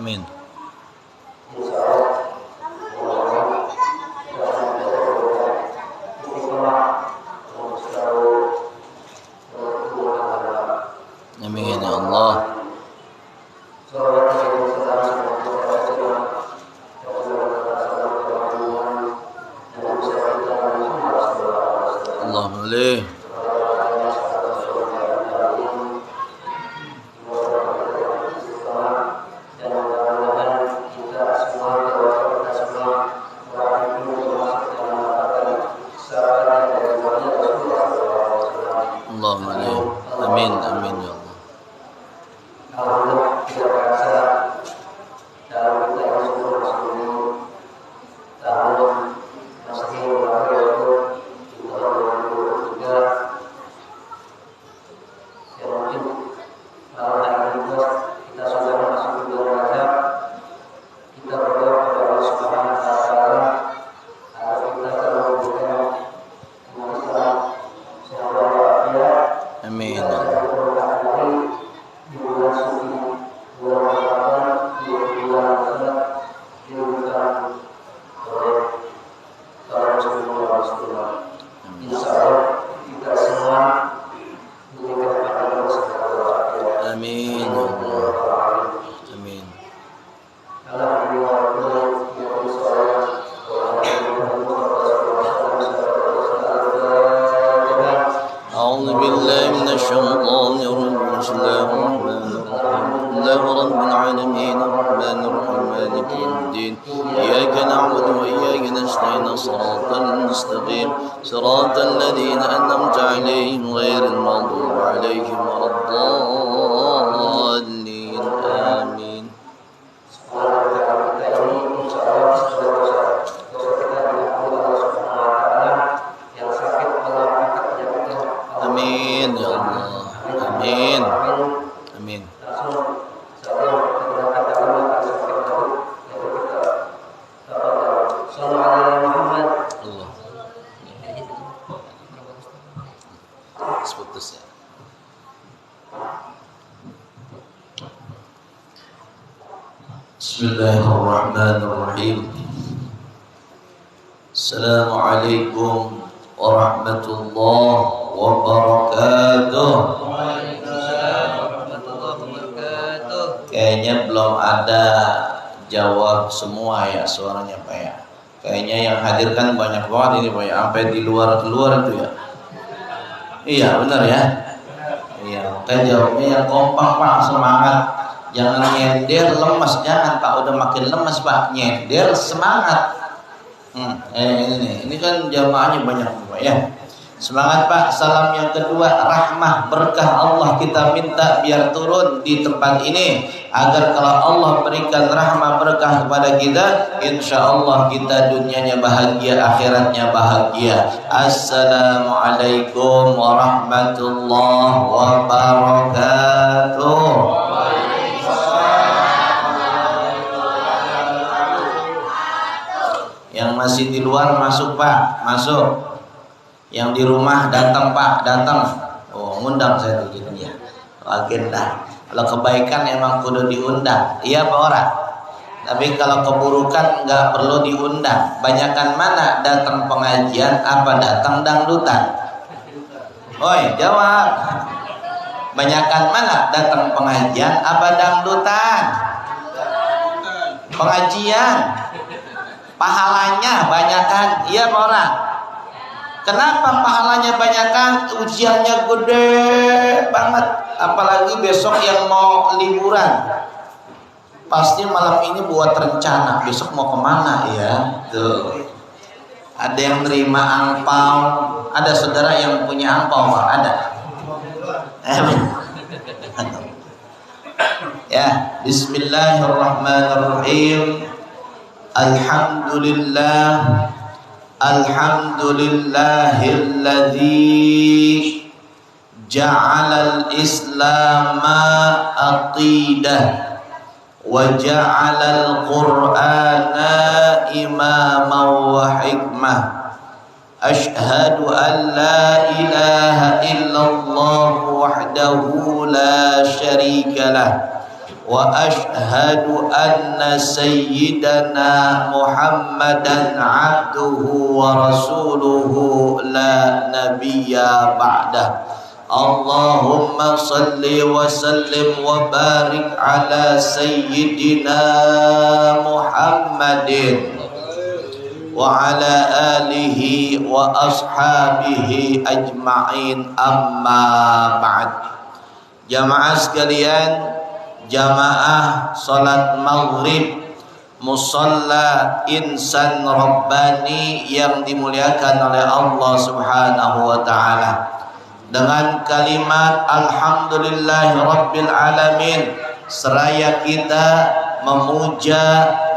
Amin. Amin ya Allah. Allahumma lih. Allahumma lih. Amin amin ya Allah. Amin ya Allah. Amin ya Allah. Amin. أعوذ بالله من الشيطان الرجيم. بسم الله الرحمن الرحيم. الله رب العالمين الرحمن الرحيم مالك يوم الدين إياك نعبد وإياك نستعين صراط المستقيم صراط الذين أنعمت عليهم غير المغضوب عليهم ولا الضالين آمين. Amin ya Allah. Amin. Amin. Allah. Putus ya. Bismillahirrahmanirrahim. Assalamualaikum warahmatullahi wabarakatuh. Kayaknya belum ada jawab semua ya suaranya Pak ya. Kayaknya yang hadir kan banyak banget ini Pak ya, sampai di luar itu ya. Iya benar ya. Iya, kayak jawabnya yang kompak Pak, semangat. Jangan nyender lemes, jangan Pak, udah makin lemes Pak, nyender semangat. Ini kan jamaahnya banyak Pak ya. Semangat Pak. Salam yang kedua, rahmah berkah Allah kita minta biar turun di tempat ini, agar kalau Allah berikan rahmah berkah kepada kita, insya Allah kita dunianya bahagia, akhiratnya bahagia. Assalamualaikum warahmatullahi wabarakatuh. Yang masih di luar masuk Pak, masuk. Yang di rumah datang Pak, datang. Oh, ngundang saya tuh gitu ya. Agenda. Kalau kebaikan emang kudu diundang. Iya Pak ora? Tapi kalau keburukan nggak perlu diundang. Banyakan mana datang pengajian apa datang dangdutan? Oi, jawab. Banyakan mana datang pengajian apa dangdutan? Pengajian. Pahalanya banyakan. Iya Pak ora? Kenapa pahalanya banyakan? Ujiannya gede banget. Apalagi besok yang mau liburan, pasti malam ini buat rencana besok mau kemana ya. Tuh. Ada yang nerima angpau. Ada saudara yang punya angpau Pak? Ada. Ya, bismillahirrahmanirrahim. Alhamdulillah. Alhamdulillahilladzi ja'alal islama aqidah wa ja'alal qur'ana imaman wa hikmah. Ashhadu an la ilaha illallah wahdahu la syarika lah وأشهد أن سيدنا محمدا عبده ورسوله لا نبي بعده اللهم صل وسلم وبارك على سيدنا محمد وعلى آله وأصحابه أجمعين أما بعد. Jamaah sekalian, jamaah salat maghrib musalla insan rabbani yang dimuliakan oleh Allah Subhanahu wa taala, dengan kalimat alhamdulillahi rabbil alamin, seraya kita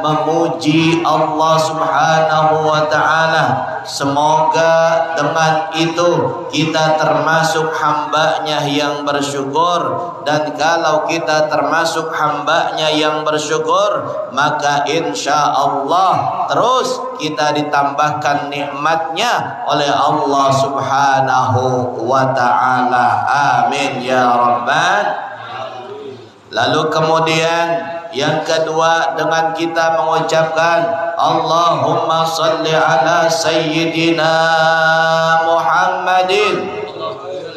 memuji Allah Subhanahu wa taala. Semoga dengan itu kita termasuk hambanya yang bersyukur, dan kalau kita termasuk hambanya yang bersyukur, maka insya Allah terus kita ditambahkan nikmatnya oleh Allah Subhanahu wa ta'ala. Amin ya Rabbal. Lalu kemudian yang kedua, dengan kita mengucapkan Allahumma salli ala Sayyidina Muhammadin,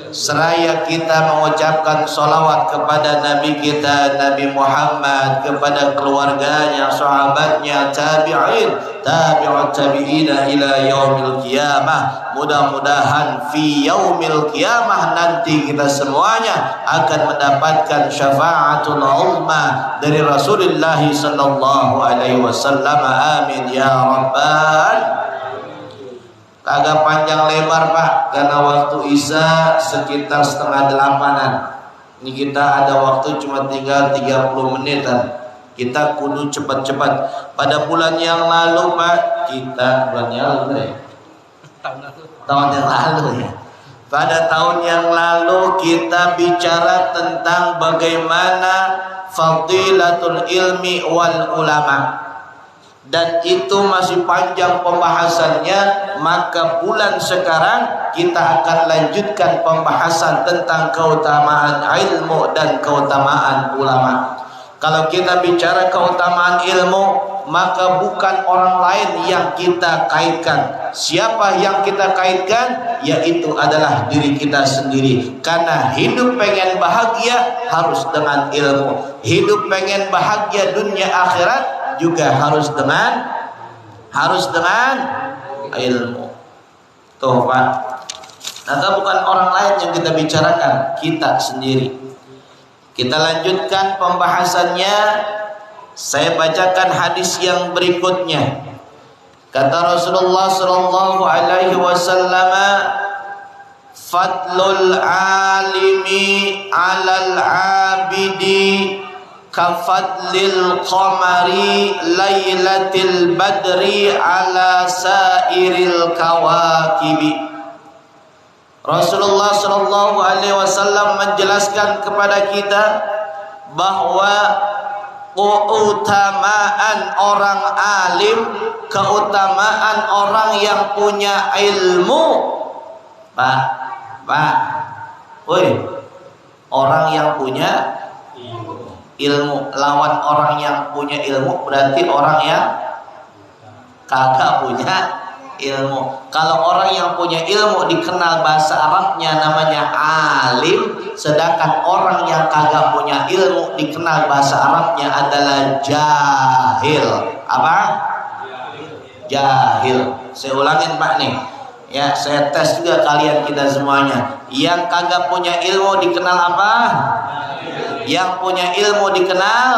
seraya kita mengucapkan salawat kepada Nabi kita Nabi Muhammad, kepada keluarganya, sahabatnya, tabi'in, tabi'ut tabi'ina ila yaumil qiyamah. Mudah-mudahan fi yaumil qiyamah nanti kita semuanya akan mendapatkan syafaatul uzma dari Rasulullah sallallahu alaihi wasallam. Amin ya rabbal. Kagak panjang lebar Pak, karena waktu Isya sekitar 7:30. Ini kita ada waktu cuma tinggal 30 menitan. Kita kudu cepat-cepat. Pada bulan yang lalu Pak, bulan yang lalu ya? Tahun yang lalu ya. Pada tahun yang lalu kita bicara tentang bagaimana fadilatul ilmi wal ulama, dan itu masih panjang pembahasannya. Maka bulan sekarang kita akan lanjutkan pembahasan tentang keutamaan ilmu dan keutamaan ulama. Kalau kita bicara keutamaan ilmu, maka bukan orang lain yang kita kaitkan. Siapa yang kita kaitkan? Yaitu adalah diri kita sendiri. Karena hidup pengen bahagia harus dengan ilmu. Hidup pengen bahagia dunia akhirat juga harus dengan ilmu. Tuh Pak. Maka bukan orang lain yang kita bicarakan, kita sendiri. Kita lanjutkan pembahasannya. Saya bacakan hadis yang berikutnya. Kata Rasulullah sallallahu alaihi wasallam, fadlul alimi 'alal 'abidi kafadlil qamari lailatil badri 'ala sairil kawakibi. Rasulullah sallallahu alaihi wasallam menjelaskan kepada kita bahwa keutamaan orang alim, keutamaan orang yang punya ilmu. Pak, woi, orang yang punya ilmu lawan orang yang punya ilmu berarti orang yang kagak punya ilmu. Kalau orang yang punya ilmu dikenal bahasa Arabnya namanya alim, sedangkan orang yang kagak punya ilmu dikenal bahasa Arabnya adalah jahil. Apa? Jahil. Saya ulangin Pak nih. Ya, saya tes juga kalian kita semuanya. Yang kagak punya ilmu dikenal apa? Yang punya ilmu dikenal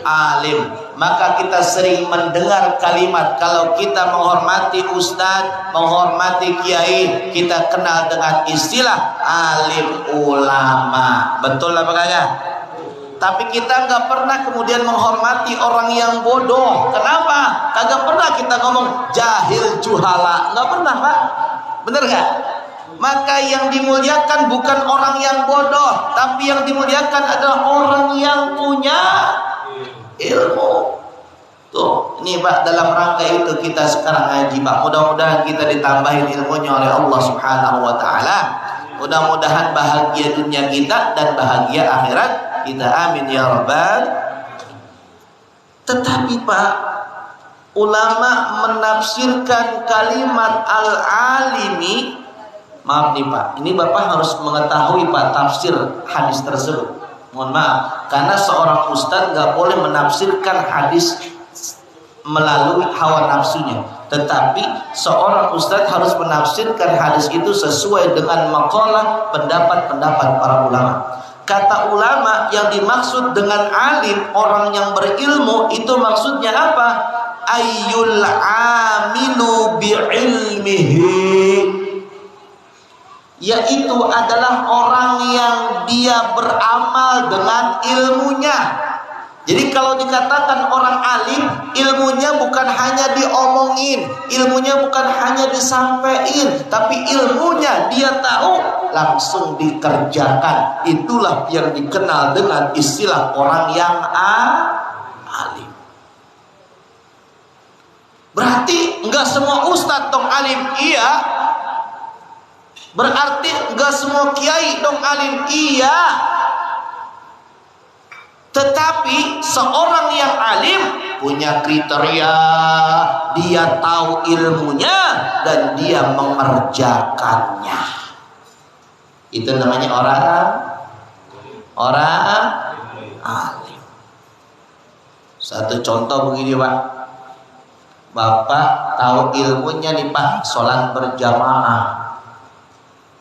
alim. Maka kita sering mendengar kalimat, kalau kita menghormati ustadz, menghormati kiai, kita kenal dengan istilah alim ulama. Betul apa kagak? Tapi kita nggak pernah kemudian menghormati orang yang bodoh. Kenapa? Kagak pernah kita ngomong jahil juhala. Nggak pernah Pak. Bener nggak? Maka yang dimuliakan bukan orang yang bodoh, tapi yang dimuliakan adalah orang yang punya ilmu. Tuh, ini Pak, dalam rangka itu kita sekarang ngaji Pak. Mudah-mudahan kita ditambahin ilmunya oleh Allah Subhanahu wa taala. Mudah-mudahan bahagia dunia kita dan bahagia akhirat kita amin ya rabbal. Tetapi Pak, ulama menafsirkan kalimat al-alimi. Maaf nih Pak, ini Bapak harus mengetahui Pak tafsir hadis tersebut. Mohon maaf, karena seorang ustadz gak boleh menafsirkan hadis melalui hawa nafsunya. Tetapi seorang ustadz harus menafsirkan hadis itu sesuai dengan maqalah pendapat-pendapat para ulama. Kata ulama yang dimaksud dengan alim, orang yang berilmu, itu maksudnya apa? Ayyul amilu bi'ilmihi, yaitu adalah orang yang dia beramal dengan ilmunya. Jadi kalau dikatakan orang alim, ilmunya bukan hanya diomongin, ilmunya bukan hanya disampaikan, tapi ilmunya dia tahu langsung dikerjakan. Itulah yang dikenal dengan istilah orang yang alim. Berarti enggak semua ustadz dong alim, iya. Berarti enggak semua kiai dong alim, iya. Tetapi seorang yang alim punya kriteria, dia tahu ilmunya dan dia mengerjakannya. Itu namanya orang alim. Satu contoh begini Pak, Bapak tahu ilmunya nih Pak, sholat berjamaah.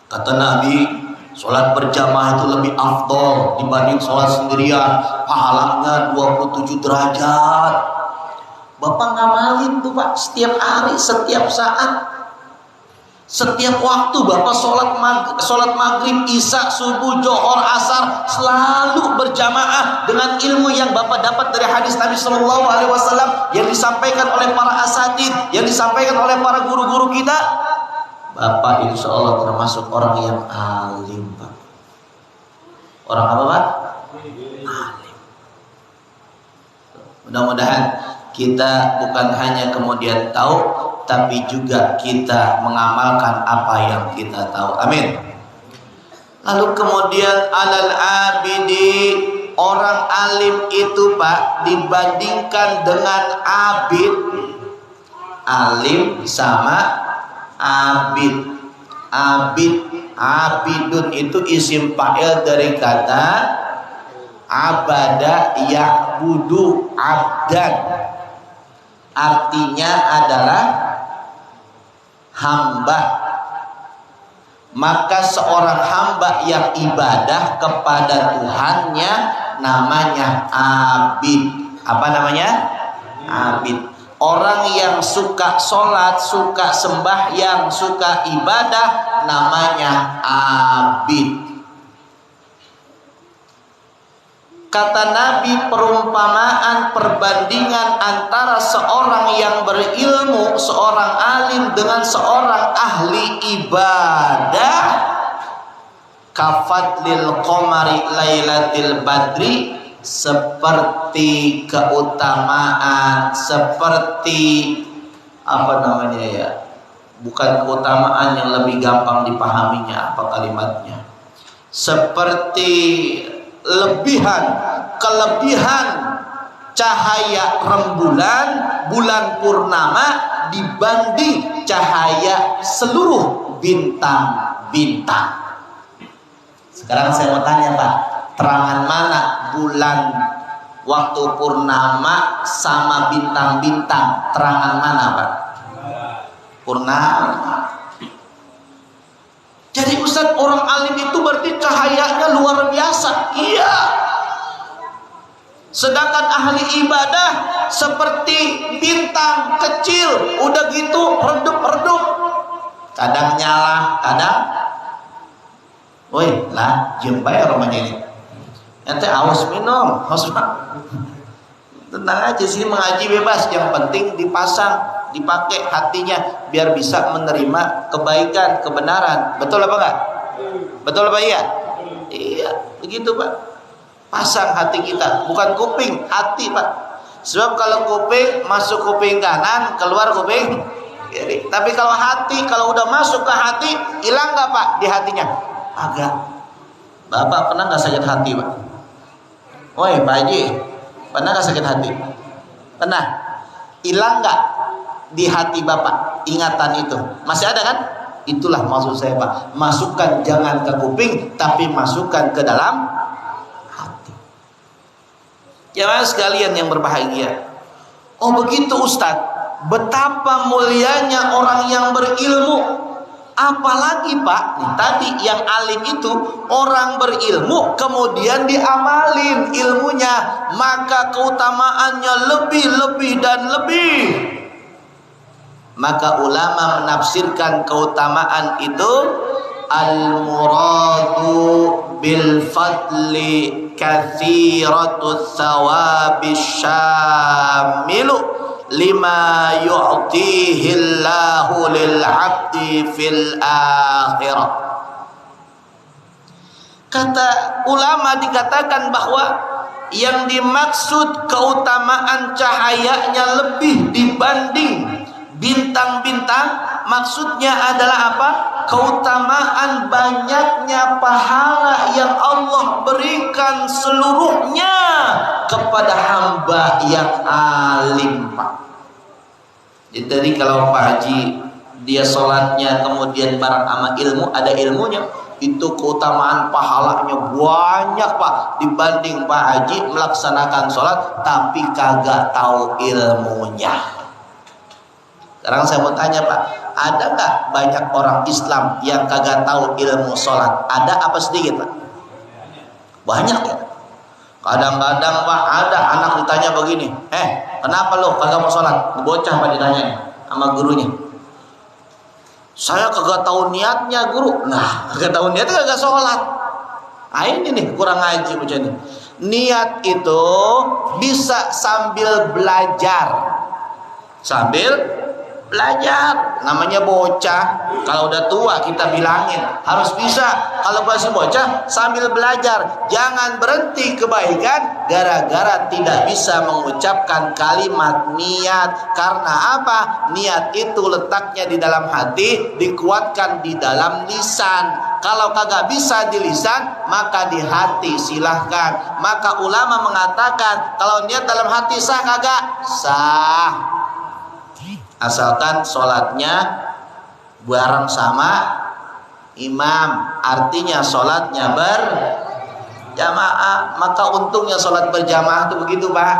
Kata Nabi, sholat berjamaah itu lebih afdol dibanding sholat sendirian. Pahalanya 27 derajat. Bapak ngamalin tuh Pak, setiap hari, setiap saat, setiap waktu. Bapak sholat maghrib, isya, subuh, johor, asar, selalu berjamaah dengan ilmu yang Bapak dapat dari hadis Nabi SAW yang disampaikan oleh para asatid, yang disampaikan oleh para guru-guru kita. Bapak insya Allah termasuk orang yang alim Pak. Orang apa Pak? Alim. Mudah-mudahan kita bukan hanya kemudian tahu, tapi juga kita mengamalkan apa yang kita tahu. Amin. Lalu kemudian alal abidi, orang alim itu Pak dibandingkan dengan abid. Alim sama abid. Abidun itu isim fa'il dari kata abada ya'budu abdan. Artinya adalah hamba. Maka seorang hamba yang ibadah kepada Tuhannya namanya abid. Apa namanya? Abid. Orang yang suka sholat, suka sembahyang, suka ibadah namanya abid. Kata Nabi, perumpamaan perbandingan antara seorang yang berilmu, seorang alim dengan seorang ahli ibadah, kafadlil qamari lailatil badri, seperti keutamaan, seperti apa namanya ya, bukan keutamaan yang lebih gampang dipahaminya, apa kalimatnya, seperti kelebihan cahaya rembulan bulan purnama dibanding cahaya seluruh bintang-bintang. Sekarang saya mau tanya Pak, terangan mana bulan waktu purnama sama bintang-bintang? Terangan mana Pak? Purnama. Jadi Ustaz, orang alim itu berarti cahayanya luar biasa. Iya. Sedangkan ahli ibadah seperti bintang kecil, udah gitu redup-redup. Kadang nyala, kadang woi lah, jiem bae rumahnya ini. Ente awas minum, haus Pak. Tenang aja sih, mengaji bebas, yang penting dipasang, dipakai hatinya biar bisa menerima kebaikan, kebenaran. Betul apa enggak? Betul apa iya? Iya, begitu Pak. Pasang hati kita, bukan kuping, hati Pak. Sebab kalau kuping masuk kuping kanan, keluar kuping kiri. Tapi kalau hati, kalau udah masuk ke hati, hilang enggak Pak di hatinya? Agak. Bapak pernah enggak sakit hati Pak? Woi Pak Haji, pernah gak sakit hati? Pernah. Hilang gak di hati Bapak ingatan itu? Masih ada kan? Itulah maksud saya Pak. Masukkan jangan ke kuping, tapi masukkan ke dalam hati. Jamaah sekalian yang berbahagia. Oh begitu Ustadz. Betapa mulianya orang yang berilmu. Apalagi Pak, tadi yang alim itu orang berilmu kemudian diamalin ilmunya, maka keutamaannya lebih dan lebih. Maka ulama menafsirkan keutamaan itu al-muradu bil fadli katsiratus thawabis syamilu lima yu'tihillahu lil 'abdi fil akhirah. Kata ulama dikatakan bahwa yang dimaksud keutamaan cahayanya lebih dibanding bintang-bintang, maksudnya adalah apa? Keutamaan banyaknya pahala yang Allah berikan seluruhnya kepada hamba yang alim Pak. Jadi kalau Pak Haji dia sholatnya kemudian bareng sama ilmu, ada ilmunya, itu keutamaan pahalanya banyak Pak, dibanding Pak Haji melaksanakan sholat tapi kagak tahu ilmunya. Sekarang saya mau tanya Pak, ada nggak banyak orang Islam yang kagak tahu ilmu sholat? Ada apa sedikit Pak? Banyak ya. Kadang-kadang Pak ada anak ditanya begini, kenapa lo kagak mau sholat? Bocah Pak ditanya sama gurunya. Saya kagak tahu niatnya guru. Nah, kagak tahu niatnya kagak sholat. Nah ini nih kurang ngaji bocah ini. Niat itu bisa sambil belajar, belajar, namanya bocah. Kalau udah tua kita bilangin harus bisa. Kalau masih bocah sambil belajar, jangan berhenti kebaikan gara-gara tidak bisa mengucapkan kalimat niat. Karena apa? Niat itu letaknya di dalam hati, dikuatkan di dalam lisan. Kalau kagak bisa di lisan, maka di hati silahkan. Maka ulama mengatakan kalau niat dalam hati sah kagak? Sah, asalkan sholatnya bareng sama imam, artinya sholatnya berjamaah. Maka untungnya sholat berjamaah itu begitu Pak.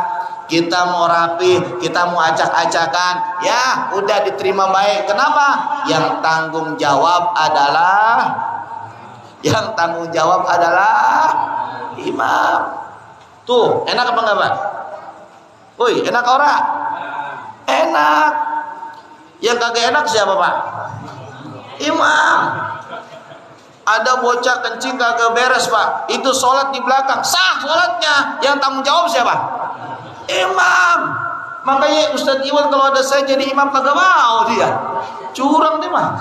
Kita mau rapi, kita mau acak-acakan, ya udah diterima baik. Kenapa? Yang tanggung jawab adalah imam. Tuh enak apa enggak Pak? Woi enak ora? Enak. Yang kagak enak siapa Pak? Imam. Ada bocah kencing kagak beres Pak, itu sholat di belakang, sah sholatnya. Yang tanggung jawab siapa? Imam. Makanya Ustadz Iwan kalau ada saya jadi imam kagak mau dia, curang dia mah.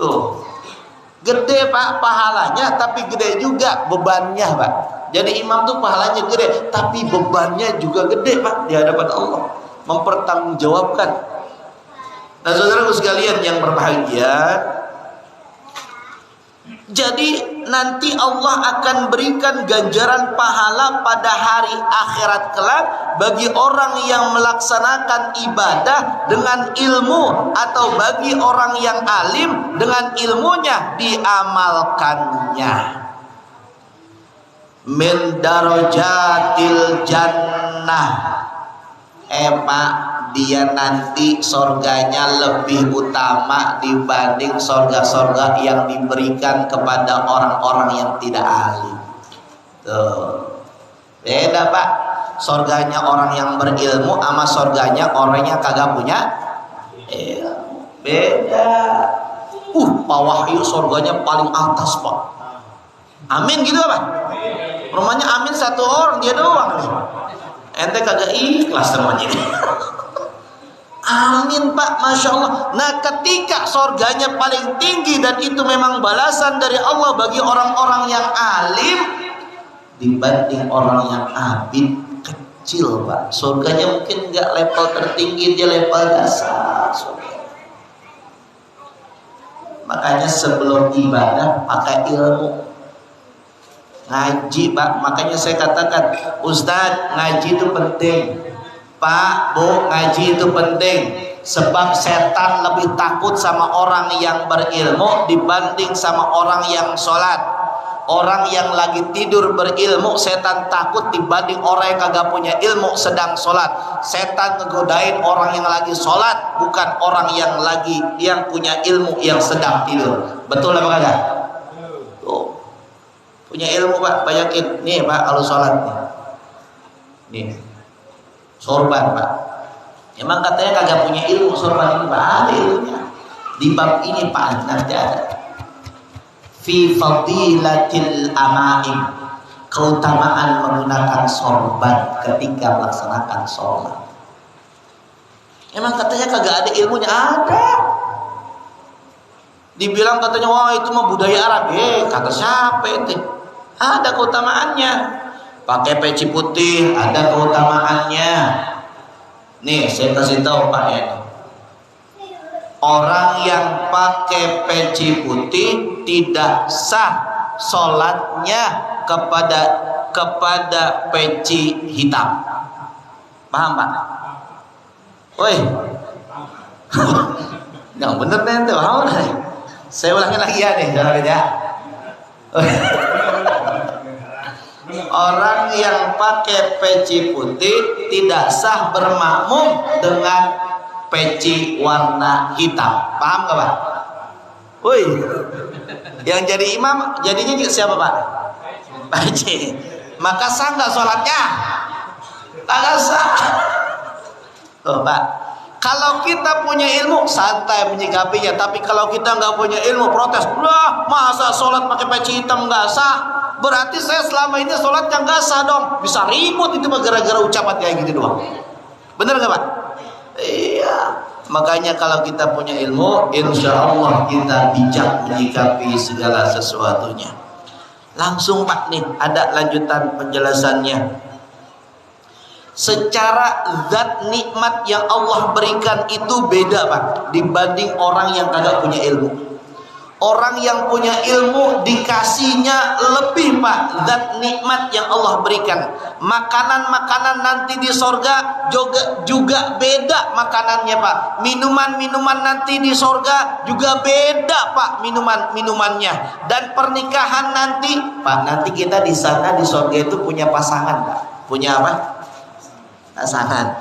Tuh gede Pak pahalanya, tapi gede juga bebannya Pak. Jadi imam tuh pahalanya gede, tapi bebannya juga gede Pak di hadapan Allah, mempertanggungjawabkan. Nah saudaraku sekalian yang berbahagia, jadi nanti Allah akan berikan ganjaran pahala pada hari akhirat kelak bagi orang yang melaksanakan ibadah dengan ilmu, atau bagi orang yang alim dengan ilmunya diamalkannya. Min darajatil jannah. Pak, dia nanti sorganya lebih utama dibanding sorga-sorga yang diberikan kepada orang-orang yang tidak alim. Tuh, beda Pak. Sorganya orang yang berilmu sama sorganya orang yang kagak punya ilmu. Beda. Pak Wahyu sorganya paling atas Pak. Amin gitu Pak. Rumahnya amin satu orang dia doang nih. Ente kagak ikhlas namanya. Amin Pak, Masya Allah. Nah ketika sorganya paling tinggi, dan itu memang balasan dari Allah bagi orang-orang yang alim, dibanding orang yang abid kecil Pak. Sorganya mungkin gak level tertinggi, dia level dasar. Makanya sebelum ibadah pakai ilmu. Ngaji Pak, makanya saya katakan Ustadz ngaji itu penting Pak, Bu, ngaji itu penting. Sebab setan lebih takut sama orang yang berilmu dibanding sama orang yang sholat. Orang yang lagi tidur berilmu setan takut dibanding orang yang kagak punya ilmu sedang sholat. Setan ngegodain orang yang lagi sholat, bukan orang yang punya ilmu yang sedang tidur. Betul apa kagak? Tuh. Punya ilmu Pak, banyakin. Nih Pak, kalau sholat nih sorban Pak. Emang katanya kagak punya ilmu sorban ini Pak? Ada ilmunya. Di bab ini Pak nanti ada. Fi fadilatil amaim, keutamaan menggunakan sorban ketika melaksanakan sholat. Emang katanya kagak ada ilmunya? Ada. Dibilang katanya wah itu mah budaya Arab. Kata siapa itu? Ada keutamaannya. Pakai peci putih ada keutamaannya. Nih saya kasih tahu Pak ya. Orang yang pakai peci putih tidak sah sholatnya kepada peci hitam. Paham Pak? Woi, yang bener nih tuh. Saya ulangi lagi ya nih, jangan ya. Orang yang pakai peci putih tidak sah bermakmum dengan peci warna hitam. Paham gak Pak? Woi, yang jadi imam jadinya siapa Pak? Peci. Maka sah nggak sholatnya? Kagak sah. Tuh Pak, kalau kita punya ilmu santai menyikapinya, tapi kalau kita nggak punya ilmu protes, lah masa sholat pakai peci hitam nggak sah? Berarti saya selama ini sholatnya nggak sah dong. Bisa ribut itu gara-gara ucapan kayak gitu doang. Bener nggak Pak? Iya. Makanya kalau kita punya ilmu, insya Allah kita bijak menyikapi segala sesuatunya. Langsung Pak nih ada lanjutan penjelasannya. Secara zat nikmat yang Allah berikan itu beda Pak dibanding orang yang kagak punya ilmu. Orang yang punya ilmu dikasihnya lebih Pak zat nikmat yang Allah berikan. Makanan-makanan nanti di sorga juga beda makanannya Pak. Minuman-minuman nanti di sorga juga beda Pak minumannya. Dan pernikahan nanti Pak, nanti kita di sana di sorga itu punya pasangan Pak. Punya apa? Pasangan.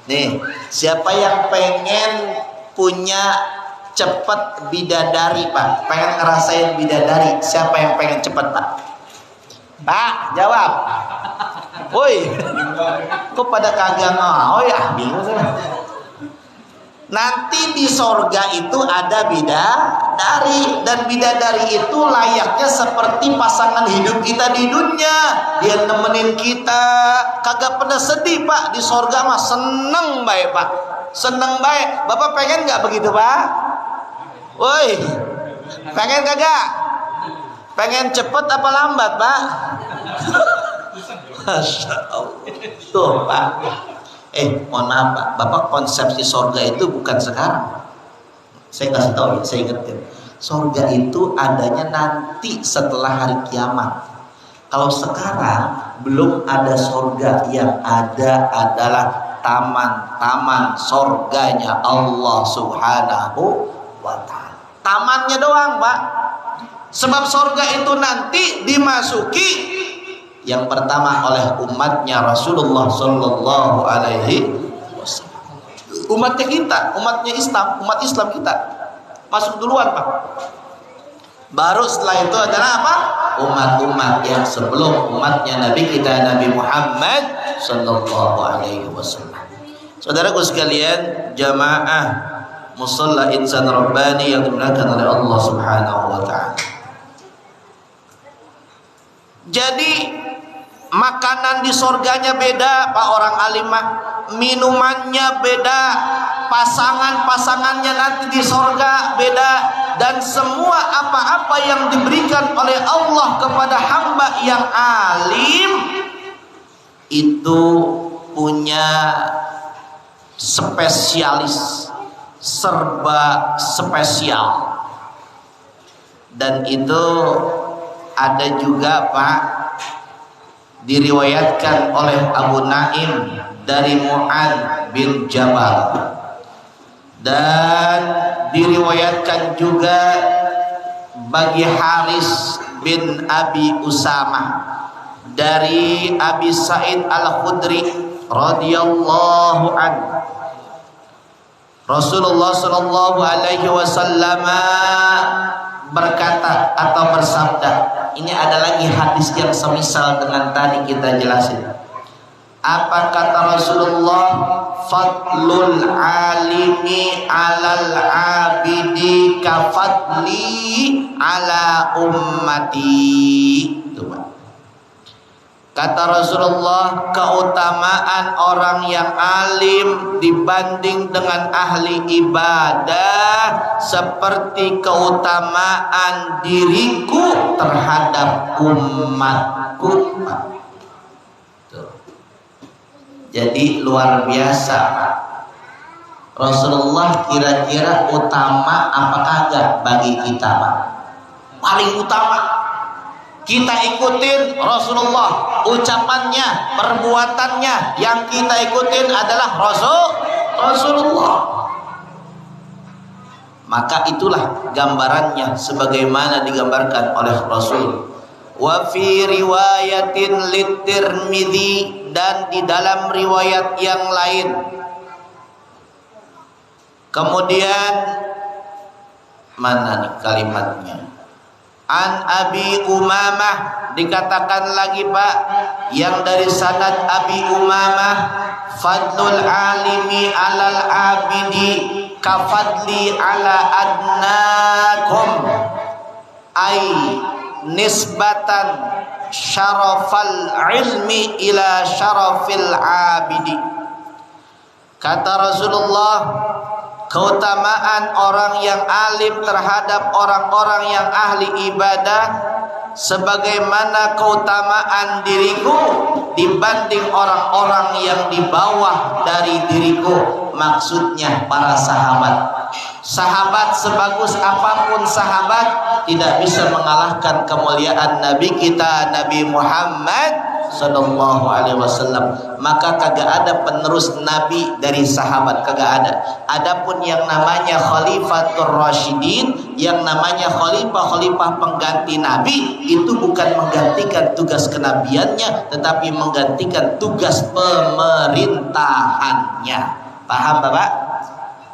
Nih, siapa yang pengen punya cepat bidadari Pak? Pengen ngerasain bidadari? Siapa yang pengen cepat Pak? Pak, jawab. Woi, kok pada kagak mau ya? Bingung saya. Nanti di sorga itu ada bidadari, dan bidadari itu layaknya seperti pasangan hidup kita di dunia. Dia nemenin kita, kagak pernah sedih Pak. Di sorga mah seneng baik Pak, seneng baik. Bapak pengen nggak begitu Pak? Woi, pengen kagak? Pengen cepet apa lambat Pak? Masya Allah. Tuh Pak. Mohon maaf Pak, Bapak konsepsi sorga itu bukan sekarang. Saya kasih tahu ya, saya ingetin. Sorga itu adanya nanti setelah hari kiamat. Kalau sekarang belum ada sorga, yang ada adalah taman-taman sorganya Allah Subhanahu wa Ta'ala. Tamannya doang Pak. Sebab sorga itu nanti dimasuki yang pertama oleh umatnya Rasulullah Sallallahu Alaihi Wasallam. Umatnya kita, umatnya Islam, umat Islam kita masuk duluan Pak. Baru setelah itu adalah apa? Umat-umat yang sebelum umatnya Nabi kita Nabi Muhammad Sallallahu Alaihi Wasallam. Saudaraku sekalian, jamaah Musalla Insan Rabbani yang dimuliakan oleh Allah Subhanahu Wa Taala. Jadi makanan di sorganya beda Pak orang alimah, minumannya beda, pasangan-pasangannya nanti di sorga beda, dan semua apa-apa yang diberikan oleh Allah kepada hamba yang alim itu punya spesialis, serba spesial, dan itu ada juga Pak diriwayatkan oleh Abu Naim dari Mu'ad bin Jabal, dan diriwayatkan juga bagi Haris bin Abi Usamah dari Abi Sa'id Al-Khudri radhiyallahu anhu. Rasulullah sallallahu alaihi wasallam berkata atau bersabda, ini ada lagi hadis yang semisal dengan tadi kita jelasin. Apa kata Rasulullah? Fadlul alimi alal abidi kafadli ala ummati. Kata Rasulullah, keutamaan orang yang alim dibanding dengan ahli ibadah seperti keutamaan diriku terhadap umatku. Jadi luar biasa, Pak. Rasulullah kira-kira utama apa kagak bagi kita, Pak? Paling utama. Kita ikutin Rasulullah, ucapannya, perbuatannya, yang kita ikutin adalah Rasulullah. Maka itulah gambarannya sebagaimana digambarkan oleh Rasul. Wa fi riwayatin lit-Tirmidzi, dan di dalam riwayat yang lain. Kemudian mana nih kalimatnya? An Abi Umamah, dikatakan lagi Pak, yang dari sanad Abi Umamah, fadlul alimi alal abidi kafadli ala adnakum, ay nisbatan syarafal ilmi ila syarafil abidi. Kata Rasulullah, keutamaan orang yang alim terhadap orang-orang yang ahli ibadah sebagaimana keutamaan diriku dibanding orang-orang yang di bawah dari diriku. Maksudnya para sahabat. Sahabat sebagus apapun sahabat tidak bisa mengalahkan kemuliaan Nabi kita Nabi Muhammad sallallahu alaihi wasallam. Maka kagak ada penerus Nabi dari sahabat, kagak ada. Adapun yang namanya Khalifatur Rasyidin, yang namanya khalifah pengganti Nabi, itu bukan menggantikan tugas kenabiannya, tetapi menggantikan tugas pemerintahannya. Paham Bapak?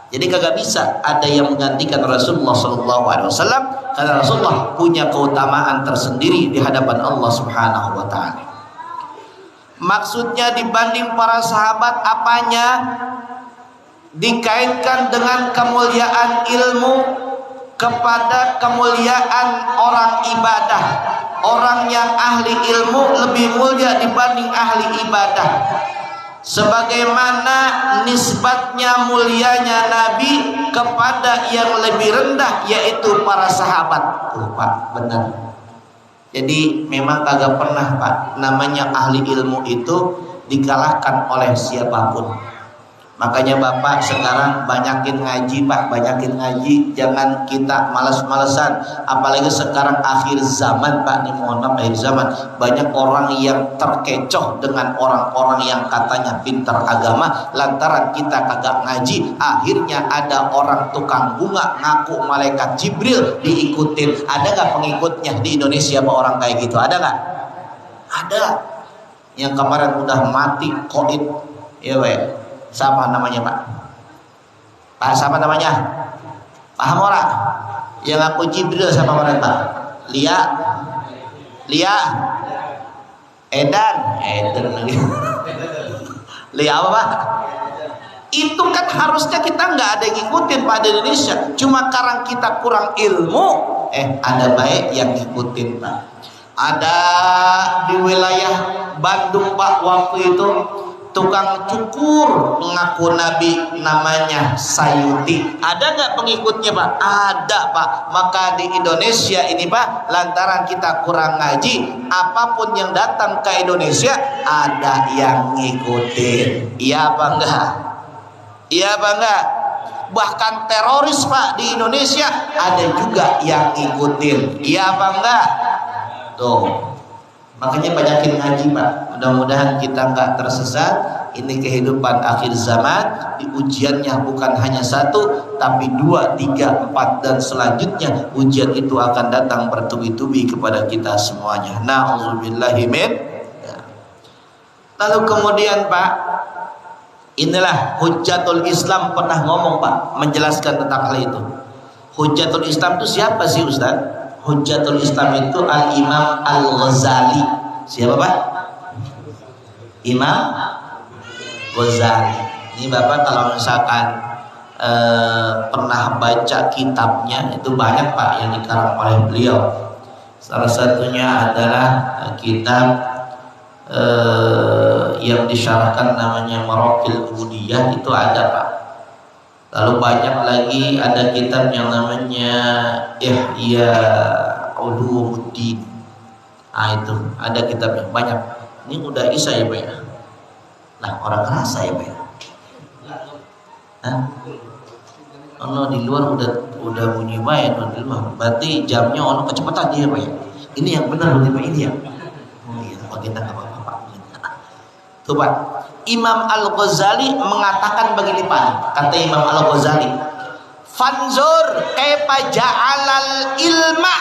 Jadi kagak bisa ada yang menggantikan Rasulullah sallallahu alaihi wasallam, karena Rasulullah punya keutamaan tersendiri di hadapan Allah Subhanahu wa taala. Maksudnya dibanding para sahabat apanya? Dikaitkan dengan kemuliaan ilmu kepada kemuliaan orang ibadah. Orang yang ahli ilmu lebih mulia dibanding ahli ibadah. Sebagaimana nisbatnya mulianya Nabi kepada yang lebih rendah, yaitu para sahabat. Tuh Pak, benar. Jadi memang kagak pernah Pak namanya ahli ilmu itu dikalahkan oleh siapapun. Makanya Bapak sekarang banyakin ngaji Pak, banyakin ngaji. Jangan kita malas-malesan. Apalagi sekarang akhir zaman Pak, ini mohon maaf akhir zaman. Banyak orang yang terkecoh dengan orang-orang yang katanya pintar agama. Lantaran kita kagak ngaji, akhirnya ada orang tukang bunga ngaku malaikat Jibril diikutin. Ada gak pengikutnya di Indonesia Pak orang kayak gitu? Ada gak? Ada. Yang kemarin udah mati Koid, ya Pak. Siapa namanya Pak? Pak siapa namanya? Paham orang? Yang aku Jibril siapa orang Pak? Lia Edan lagi. Lia apa Pak? Itu kan harusnya kita nggak ada yang ngikutin Pak di Indonesia. Cuma karena kita kurang ilmu, ada baik yang ngikutin Pak. Ada di wilayah Bandung Pak waktu itu tukang cukur mengaku Nabi namanya Sayuti. Ada nggak pengikutnya Pak? Ada Pak. Maka di Indonesia ini Pak, lantaran kita kurang ngaji, apapun yang datang ke Indonesia ada yang ngikutin. Iya apa enggak? Iya apa enggak? Bahkan teroris Pak di Indonesia ada juga yang ngikutin. Iya apa enggak? Tuh. Makanya banyakin ngaji Pak. Mudah-mudahan kita nggak tersesat. Ini kehidupan akhir zaman. Ujiannya bukan hanya satu, tapi 2, 3, 4 dan selanjutnya ujian itu akan datang bertubi-tubi kepada kita semuanya. Na'udzubillahi min. Lalu kemudian Pak, inilah Hujjatul Islam pernah ngomong Pak, menjelaskan tentang hal itu. Hujjatul Islam itu siapa sih Ustaz? Hujjatul Islam itu Al-Imam Al-Ghazali. Siapa Pak? Imam Ghazali. Ini Bapak kalau misalkan pernah baca kitabnya, itu banyak Pak yang dikarang oleh beliau. Salah satunya adalah kitab yang disyarahkan namanya Maraqil Ubudiyah, itu ada Pak. Lalu banyak lagi ada kitab yang namanya Ihya Ulumuddin. Itu ada kitabnya banyak. Ini udah Isa ya Pak ya? Nah orang ngerasa ya Pak ya? Oh di luar udah bunyi baik di luar. Berarti jamnya ono kecepatan dia Pak ya? Ini yang benar berarti Pak ini ya? Oh iya, kita nggak apa-apa. Tuh Pak, Imam Al-Ghazali mengatakan begini Pak, kata Imam Al-Ghazali, fanzur kaifa ja'alal ilma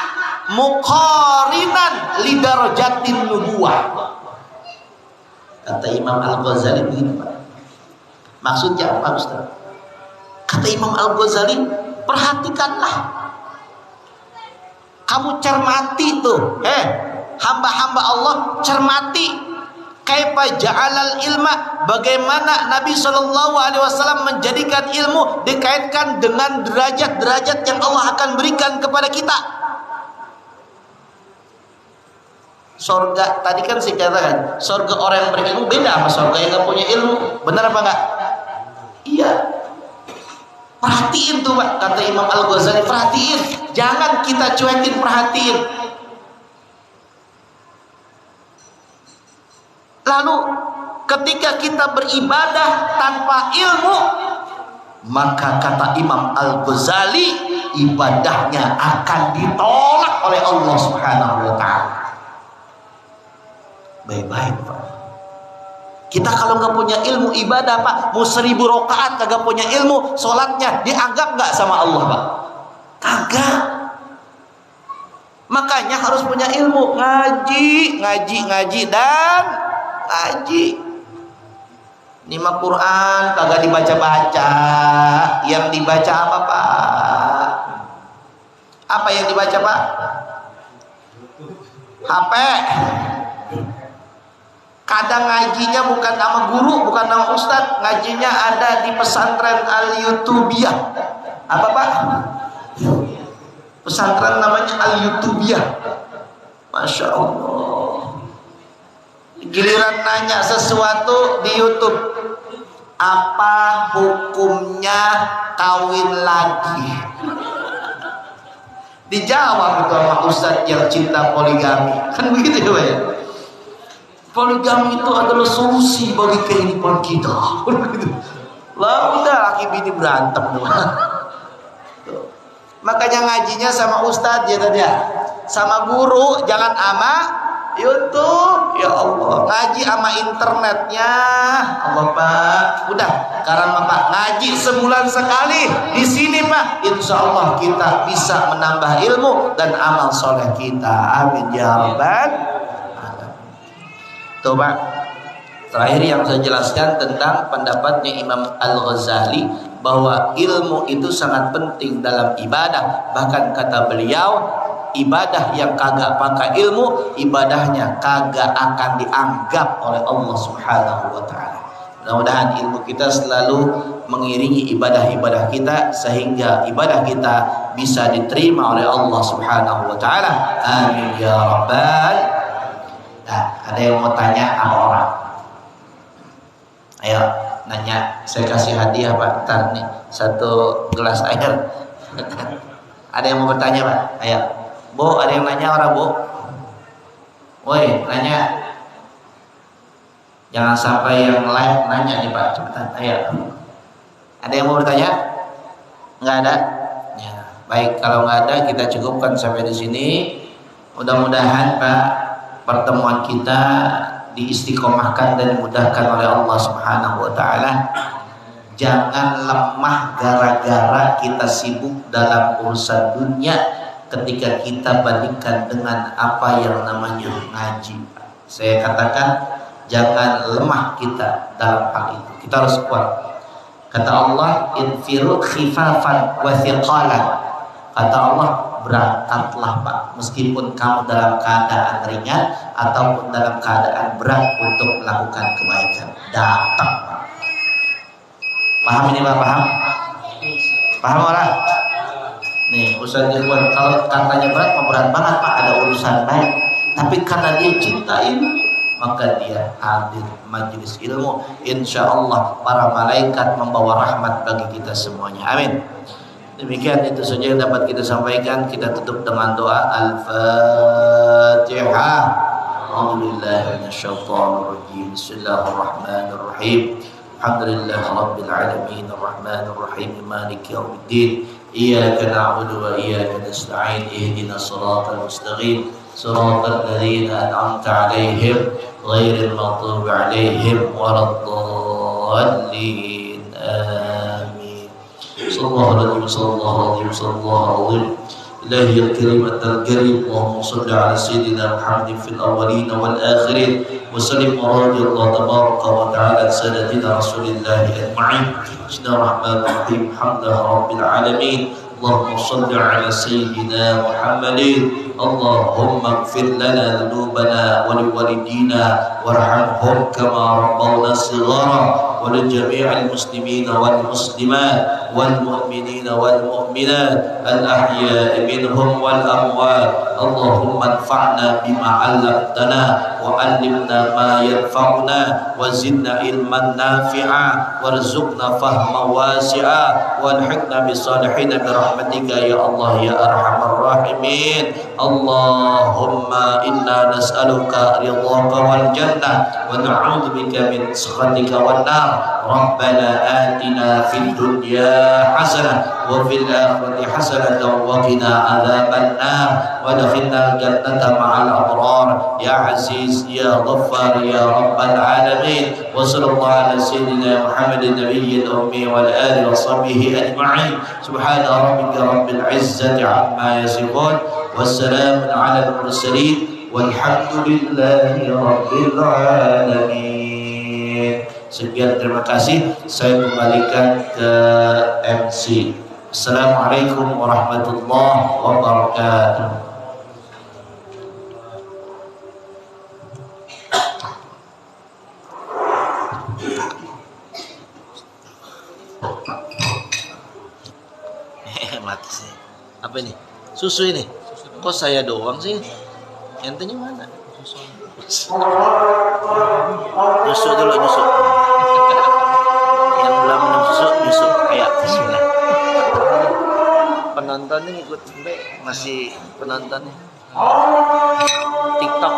muqarinan lidarajatin nubuwah. Kata Imam Al-Ghazali begini Pak. Maksudnya apa Ustaz? Kata Imam Al-Ghazali, perhatikanlah, kamu cermati tuh, hamba-hamba Allah cermati. Kaifa ja'alal ilma, bagaimana Nabi SAW menjadikan ilmu dikaitkan dengan derajat-derajat yang Allah akan berikan kepada kita. Sorga, tadi kan saya katakan, sorga orang yang berilmu beda sama sorga yang gak punya ilmu. Benar apa enggak? Iya. Perhatiin tuh Pak, kata Imam Al-Ghazali, perhatiin. Jangan kita cuekin, perhatiin. Lalu ketika kita beribadah tanpa ilmu, maka kata Imam Al-Ghazali, ibadahnya akan ditolak oleh Allah Subhanahu wa ta'ala. Baik-baik Pak. Kita kalau nggak punya ilmu ibadah Pak, mau 1000 rakaat kagak punya ilmu, sholatnya dianggap nggak sama Allah Pak? Kagak. Makanya harus punya ilmu, ngaji dan ngaji. Nima Quran kagak dibaca-baca, yang dibaca apa Pak? Apa yang dibaca Pak? HP. Kadang ngajinya bukan nama guru, bukan nama ustadz, ngajinya ada di pesantren Al-Yutubiyah. Apa Pak? Pesantren namanya Al-Yutubiyah. Masya Allah. Giliran nanya sesuatu di YouTube, apa hukumnya kawin lagi? Dijawab itu sama ustadz yang cinta poligami. Kan begitu ya? Poligami itu adalah solusi bagi kehidupan kita. Lah udah laki bini berantem. Makanya ngajinya sama ustadz ya tadi ya, sama guru, jangan ama YouTube. Ya Allah, ngaji sama internetnya. Allah Pak, udah karena Pak ngaji sebulan sekali di sini Pak, insya Allah kita bisa menambah ilmu dan amal soleh kita. Amin ya rabbal. Tuh Pak, terakhir yang saya jelaskan tentang pendapatnya Imam Al-Ghazali, bahwa ilmu itu sangat penting dalam ibadah. Bahkan kata beliau, ibadah yang kagak pakai ilmu, ibadahnya kagak akan dianggap oleh Allah Subhanahu wa ta'ala. Mudah-mudahan ilmu kita selalu mengiringi ibadah-ibadah kita, sehingga ibadah kita bisa diterima oleh Allah Subhanahu wa ta'ala. Amin ya rabbal. Nah, ada yang mau tanya sama orang? Ayo nanya, saya kasih hadiah Pak. Ntar nih 1 gelas air. Ada yang mau bertanya Pak? Ayo Bu, ada yang nanya orang Bu? Woi, nanya. Jangan sampai yang live nanya nih Pak, cepetan. Ayo. Ada yang mau bertanya? Nggak ada? Ya, baik, kalau nggak ada kita cukupkan sampai di sini. Mudah-mudahan Pak, pertemuan kita diistiqomahkan dan dimudahkan oleh Allah Subhanahu wa taala. Jangan lemah gara-gara kita sibuk dalam urusan dunia ketika kita bandingkan dengan apa yang namanya ngaji. Saya katakan jangan lemah kita dalam hal itu. Kita harus kuat. Kata Allah, infiru khifafan wa thiqalan. Kata Allah, berangkatlah Pak, meskipun kamu dalam keadaan ringan ataupun dalam keadaan berat untuk melakukan kebaikan. Datang Pak. Paham ini Pak? Paham? Paham orang? Nih Ustaz Irwan, kalau katanya berat, berat banget Pak, ada urusan lain. Tapi karena dia cintain, maka dia hadir majelis ilmu. Insya Allah para malaikat membawa rahmat bagi kita semuanya. Amin. Demikian itu saja yang dapat kita sampaikan. Kita tutup dengan doa Al-Fatihah. A'udzubillahi minasyaitonirrajim. Bismillahirrahmanirrahim. Alhamdulillah Rabbil Alamin Ar-Rahmanir Rahim Maliki Yawmiddin Iyyaka na'budu wa iyyaka nasta'in Ihdinas siratal mustaqim Siratal ladzina an'amta 'alaihim ghairil maghdubi 'alaihim waladdallin. Amin. Sallallahu alaihi wasallam. إلهي الكريم الكريم اللهم صل على سيدنا محمد في الأولين والآخرين وسلم ورضي الله تبارك وتعالى عن سادتنا رسول الله أجمعين. بسم الله الرحمن الرحيم الحمد لله رب العالمين اللهم صل على سيدنا محمد اللهم اغفر لنا ذنوبنا ولوالدينا وارحمهم كما ربونا صغارا ولجميع المسلمين والمسلمات والمؤمنين والمؤمنات الأحياء منهم والأموات. اللهم انفعنا بما علمتنا وعلمنا ما ينفعنا وزدنا علما نافعا وارزقنا فهما واسعا والحقنا بالصالحين برحمتك يا الله يا أرحم الراحمين. اللهم إنا نسألك رضاك والجنة ونعوذ بك من سخطك والنار. ربنا آتنا في الدنيا حسنة وفي الآخرة حسنة وقنا عذاب النار وادخلنا الجنة مع الأبرار يا عزيز يا غفار يا رب العالمين. وصلى الله على سيدنا محمد النبي الأمي وعلى آله وصحبه أجمعين. سبحان ربك رب العزة عما يصفون والسلام على المرسلين والحمد لله رب العالمين. Sekian, terima kasih. Saya kembalikan ke MC. Assalamualaikum warahmatullahi wabarakatuh. Mati sih. Apa ini? Susu ini? Kok saya doang sih? Entenya mana? Nyusuk dulu, nyusuk. Yang belum minum susu, nyusuk. Ayo, bismillah. Penontonnya ngikut sampai masih penontonnya. TikTok.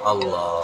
Allah.